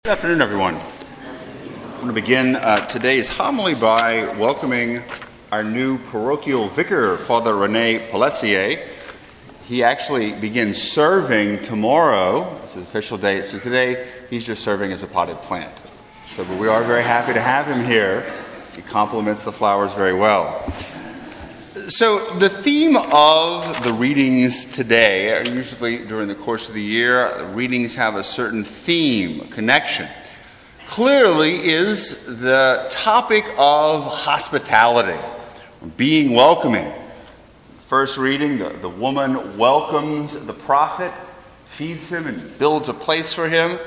Good afternoon, everyone. I'm going to begin today's homily by welcoming our new parochial vicar, Father Rene Pelessier. He actually begins serving tomorrow. It's an official day. So today, he's just serving as a potted plant. But we are very happy to have him here. He complements the flowers very well. So the theme of the readings today are usually during the course of the year. The readings have a certain theme, a connection. Clearly is the topic of hospitality, being welcoming. First reading, the woman welcomes the prophet, feeds him and builds a place for him.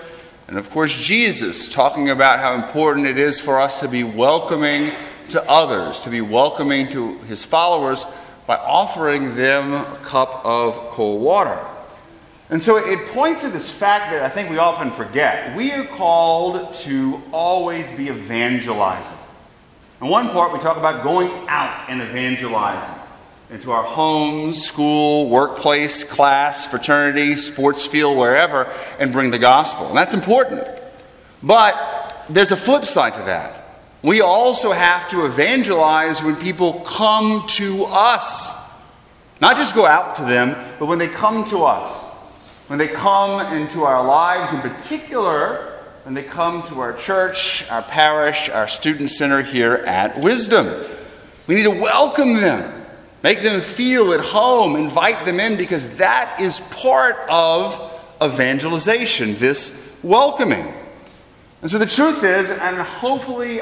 And of course Jesus talking about how important it is for us to be welcoming to others, to be welcoming to his followers by offering them a cup of cold water. And so it points to this fact that I think we often forget. We are called to always be evangelizing. In one part we talk about going out and evangelizing into our homes, school, workplace, class, fraternity, sports field, wherever, and bring the gospel. And that's important. But there's a flip side to that. We also have to evangelize when people come to us. Not just go out to them, but when they come to us. When they come into our lives, in particular, when they come to our church, our parish, our student center here at Wisdom. We need to welcome them, make them feel at home, invite them in, because that is part of evangelization, this welcoming. And so the truth is, and hopefully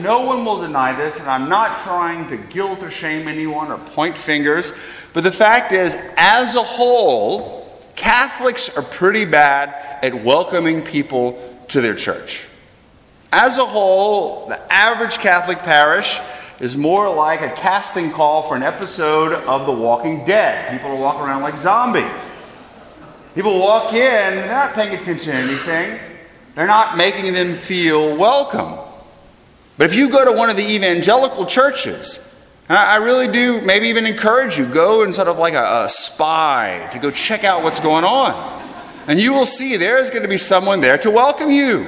no one will deny this, and I'm not trying to guilt or shame anyone or point fingers, but the fact is, as a whole, Catholics are pretty bad at welcoming people to their church. As a whole, the average Catholic parish is more like a casting call for an episode of The Walking Dead. People are walking around like zombies. People walk in, they're not paying attention to anything. They're not making them feel welcome. But if you go to one of the evangelical churches, and I really do maybe even encourage you, go and sort of like a spy to go check out what's going on. And you will see there's going to be someone there to welcome you.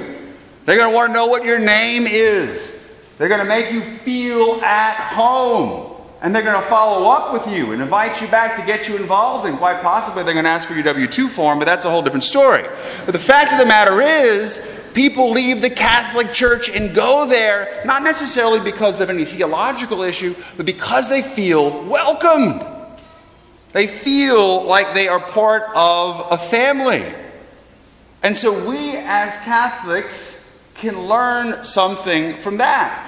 They're going to want to know what your name is. They're going to make you feel at home. And they're going to follow up with you and invite you back to get you involved. And quite possibly they're going to ask for your W-2 form, but that's a whole different story. But the fact of the matter is, people leave the Catholic Church and go there, not necessarily because of any theological issue, but because they feel welcomed. They feel like they are part of a family. And so we as Catholics can learn something from that.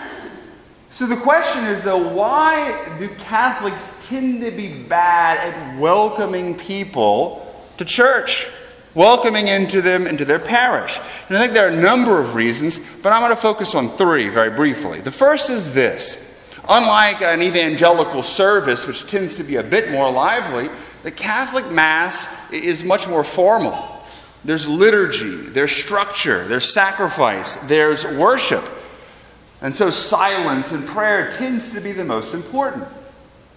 So the question is, though, why do Catholics tend to be bad at welcoming people to church, welcoming into them, into their parish? And I think there are a number of reasons, but I'm going to focus on three very briefly. The first is this. Unlike an evangelical service, which tends to be a bit more lively, the Catholic Mass is much more formal. There's liturgy, there's structure, there's sacrifice, there's worship. And so silence and prayer tends to be the most important.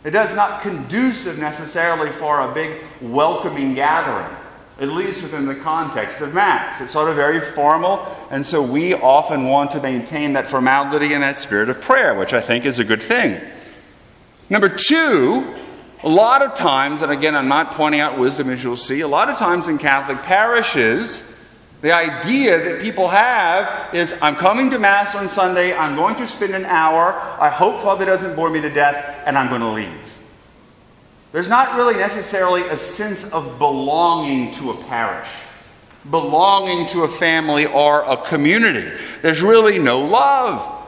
It is not conducive necessarily for a big welcoming gathering, at least within the context of Mass. It's sort of very formal, and so we often want to maintain that formality and that spirit of prayer, which I think is a good thing. Number two, a lot of times, and again I'm not pointing out Wisdom as you'll see, a lot of times in Catholic parishes, the idea that people have is, I'm coming to Mass on Sunday, I'm going to spend an hour, I hope Father doesn't bore me to death, and I'm going to leave. There's not really necessarily a sense of belonging to a parish, belonging to a family or a community. There's really no love.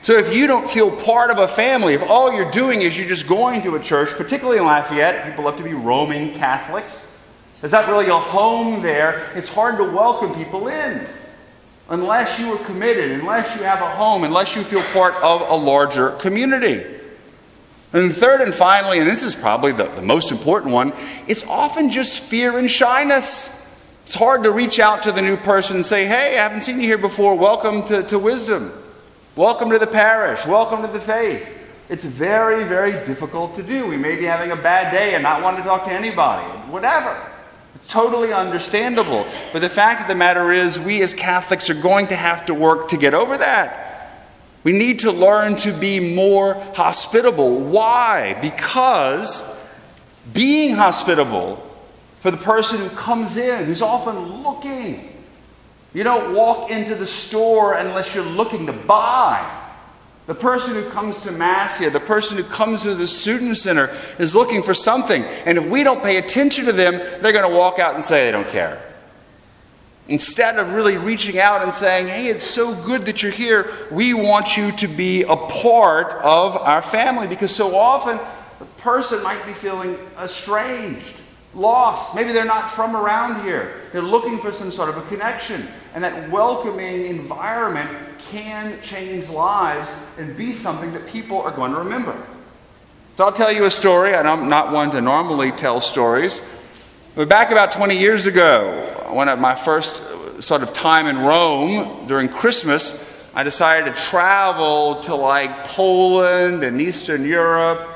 So if you don't feel part of a family, if all you're doing is you're just going to a church, particularly in Lafayette, people love to be Roman Catholics, there's not really a home there. It's hard to welcome people in unless you are committed, unless you have a home, unless you feel part of a larger community. And third and finally, and this is probably the most important one, it's often just fear and shyness. It's hard to reach out to the new person and say, hey, I haven't seen you here before. Welcome to Wisdom. Welcome to the parish. Welcome to the faith. It's very, very difficult to do. We may be having a bad day and not wanting to talk to anybody, whatever. Totally understandable. But the fact of the matter is, we as Catholics are going to have to work to get over that. We need to learn to be more hospitable. Why? Because being hospitable for the person who comes in, who's often looking. You don't walk into the store unless you're looking to buy. The person who comes to Mass here, the person who comes to the student center is looking for something. And if we don't pay attention to them, they're going to walk out and say they don't care. Instead of really reaching out and saying, hey, it's so good that you're here. We want you to be a part of our family. Because so often the person might be feeling estranged, lost. Maybe they're not from around here. They're looking for some sort of a connection. And that welcoming environment can change lives and be something that people are going to remember. So I'll tell you a story, and I'm not one to normally tell stories. But back about 20 years ago, one of my first sort of time in Rome during Christmas, I decided to travel to like Poland and Eastern Europe.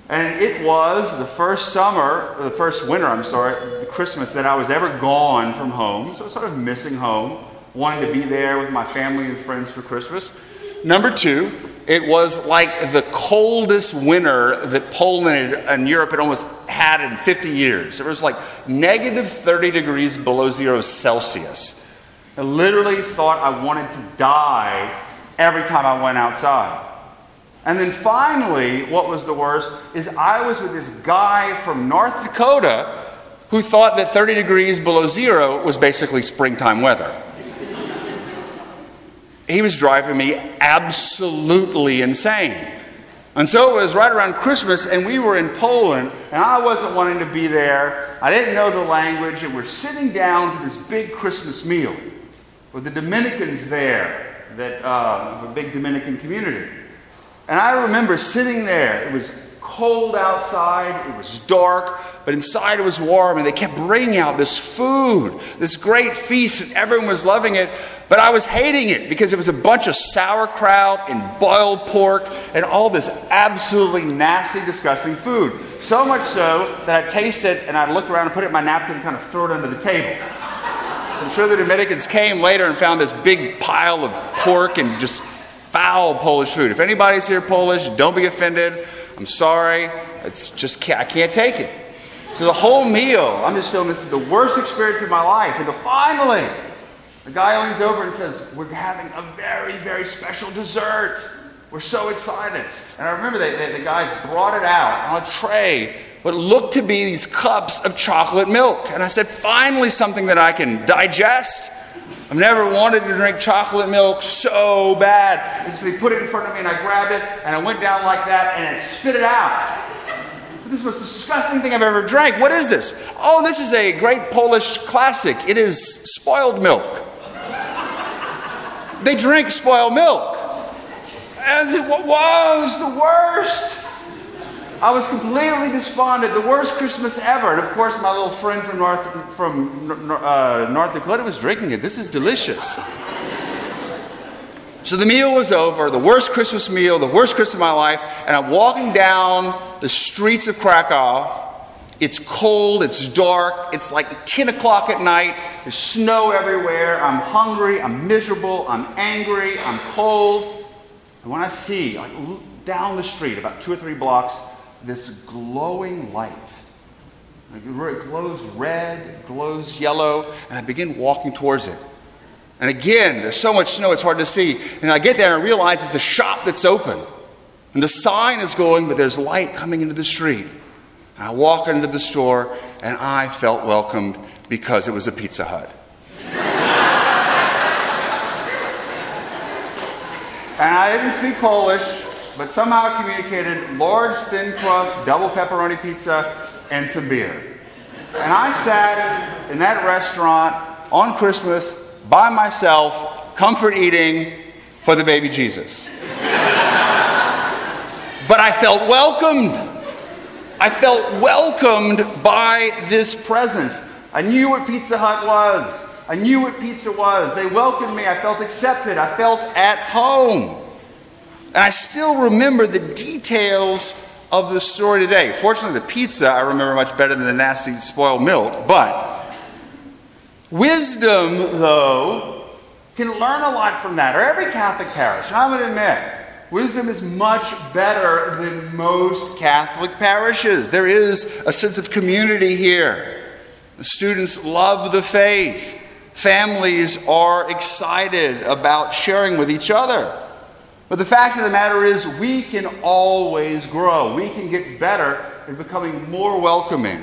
And it was the first winter, the Christmas that I was ever gone from home. So I was sort of missing home. Wanting to be there with my family and friends for Christmas. Number two, it was like the coldest winter that Poland and Europe had almost had in 50 years. It was like negative 30 degrees below 0 Celsius. I literally thought I wanted to die every time I went outside. And then finally, what was the worst, is I was with this guy from North Dakota who thought that 30 degrees below 0 was basically springtime weather. He was driving me absolutely insane. And so it was right around Christmas, and we were in Poland, and I wasn't wanting to be there. I didn't know the language, and we're sitting down for this big Christmas meal with the Dominicans there, a big Dominican community. And I remember sitting there. It was cold outside, it was dark, but inside it was warm, and they kept bringing out this food, this great feast, and everyone was loving it. But I was hating it because it was a bunch of sauerkraut and boiled pork and all this absolutely nasty, disgusting food. So much so that I'd taste it and I'd look around and put it in my napkin and kind of throw it under the table. I'm sure the Dominicans came later and found this big pile of pork and just foul Polish food. If anybody's here Polish, don't be offended. I'm sorry. It's just, I can't take it. So the whole meal, I'm just feeling this is the worst experience of my life. And finally, the guy leans over and says, we're having a very, very special dessert. We're so excited. And I remember the guys brought it out on a tray, what looked to be these cups of chocolate milk. And I said, finally something that I can digest. I've never wanted to drink chocolate milk so bad. And so they put it in front of me and I grabbed it and I went down like that and it spit it out. This was the disgusting thing I've ever drank. What is this? Oh, this is a great Polish classic. It is spoiled milk. They drink spoiled milk. And wow, it was the worst. I was completely despondent. The worst Christmas ever. And of course, my little friend from North Dakota was drinking it. This is delicious. So the meal was over, the worst Christmas meal, the worst Christmas of my life, and I'm walking down the streets of Krakow. It's cold, it's dark, it's like 10 o'clock at night, there's snow everywhere, I'm hungry, I'm miserable, I'm angry, I'm cold. And when I see, like down the street, about 2 or 3 blocks, this glowing light, like it glows red, glows yellow, and I begin walking towards it. And again, there's so much snow, it's hard to see. And I get there and realize it's a shop that's open. And the sign is glowing, but there's light coming into the street. And I walk into the store, and I felt welcomed because it was a Pizza Hut. And I didn't speak Polish, but somehow I communicated large, thin crust, double pepperoni pizza, and some beer. And I sat in that restaurant on Christmas by myself, comfort eating for the baby Jesus. But I felt welcomed. I felt welcomed by this presence. I knew what Pizza Hut was. I knew what pizza was. They welcomed me. I felt accepted. I felt at home. And I still remember the details of the story today. Fortunately, the pizza I remember much better than the nasty spoiled milk. But wisdom, though, can learn a lot from that. Or every Catholic parish, and I'm going to admit, wisdom is much better than most Catholic parishes. There is a sense of community here. The students love the faith. Families are excited about sharing with each other. But the fact of the matter is, we can always grow. We can get better in becoming more welcoming,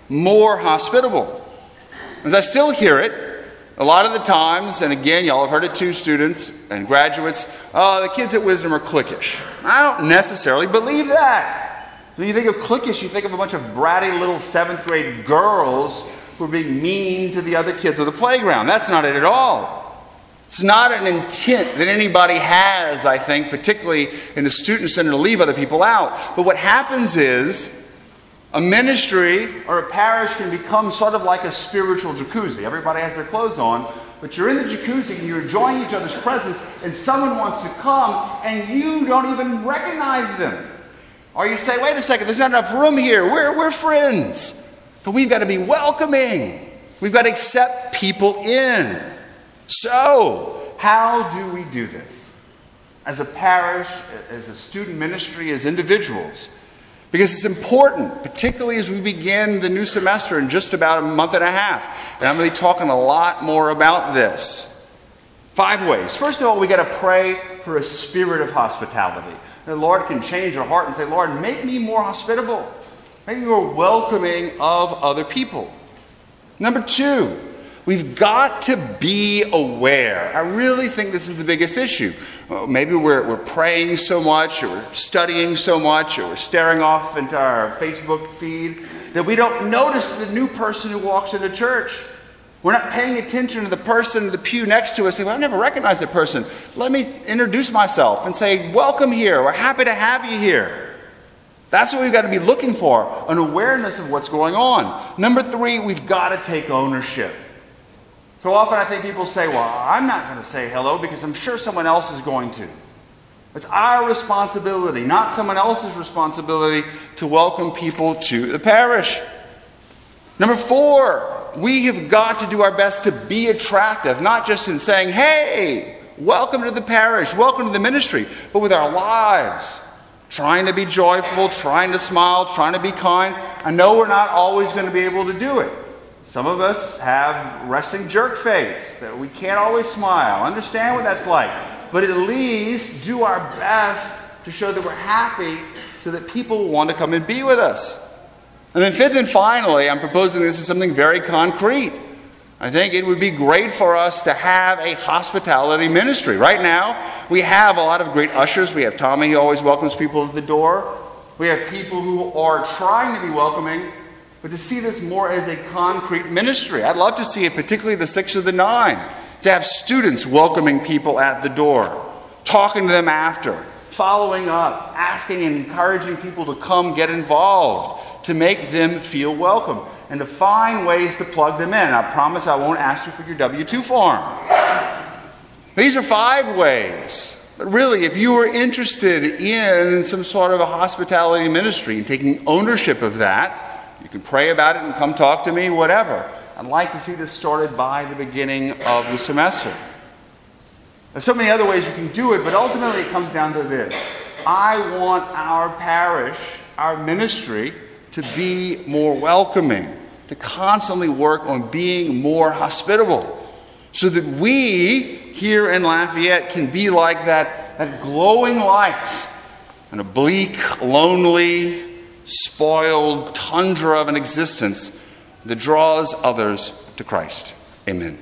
more hospitable. As I still hear it, a lot of the times, and again, y'all have heard it too, students and graduates, the kids at Wisdom are cliquish. I don't necessarily believe that. When you think of cliquish, you think of a bunch of bratty little 7th grade girls who are being mean to the other kids on the playground. That's not it at all. It's not an intent that anybody has, I think, particularly in the student center, to leave other people out. But what happens is a ministry or a parish can become sort of like a spiritual jacuzzi. Everybody has their clothes on, but you're in the jacuzzi and you're enjoying each other's presence, and someone wants to come and you don't even recognize them. Or you say, wait a second, there's not enough room here. We're friends. But we've got to be welcoming. We've got to accept people in. So, how do we do this? As a parish, as a student ministry, as individuals? Because it's important, particularly as we begin the new semester in just about a month and a half. And I'm going to be talking a lot more about this. 5 ways. First of all, we got to pray for a spirit of hospitality. The Lord can change our heart and say, Lord, make me more hospitable. Make me more welcoming of other people. Number 2. We've got to be aware. I really think this is the biggest issue. Maybe we're praying so much, or we're studying so much, or we're staring off into our Facebook feed that we don't notice the new person who walks into church. We're not paying attention to the person in the pew next to us. Saying, well, I never recognized that person. Let me introduce myself and say, welcome here. We're happy to have you here. That's what we've got to be looking for, an awareness of what's going on. Number 3, we've got to take ownership. So often I think people say, well, I'm not going to say hello because I'm sure someone else is going to. It's our responsibility, not someone else's responsibility, to welcome people to the parish. Number 4, we have got to do our best to be attractive, not just in saying, hey, welcome to the parish, welcome to the ministry, but with our lives. Trying to be joyful, trying to smile, trying to be kind. I know we're not always going to be able to do it. Some of us have resting jerk face, that we can't always smile. Understand what that's like. But at least do our best to show that we're happy so that people want to come and be with us. And then 5th and finally, I'm proposing this is something very concrete. I think it would be great for us to have a hospitality ministry. Right now, we have a lot of great ushers. We have Tommy, who always welcomes people at the door. We have people who are trying to be welcoming, but to see this more as a concrete ministry. I'd love to see it, particularly the 6 of the 9, to have students welcoming people at the door, talking to them after, following up, asking and encouraging people to come get involved, to make them feel welcome, and to find ways to plug them in. And I promise I won't ask you for your W-2 form. These are 5 ways. But really, if you are interested in some sort of a hospitality ministry and taking ownership of that, you can pray about it and come talk to me, whatever. I'd like to see this started by the beginning of the semester. There's so many other ways you can do it, but ultimately it comes down to this. I want our parish, our ministry, to be more welcoming, to constantly work on being more hospitable, so that we here in Lafayette can be like that glowing light in a bleak, lonely, spoiled tundra of an existence that draws others to Christ. Amen.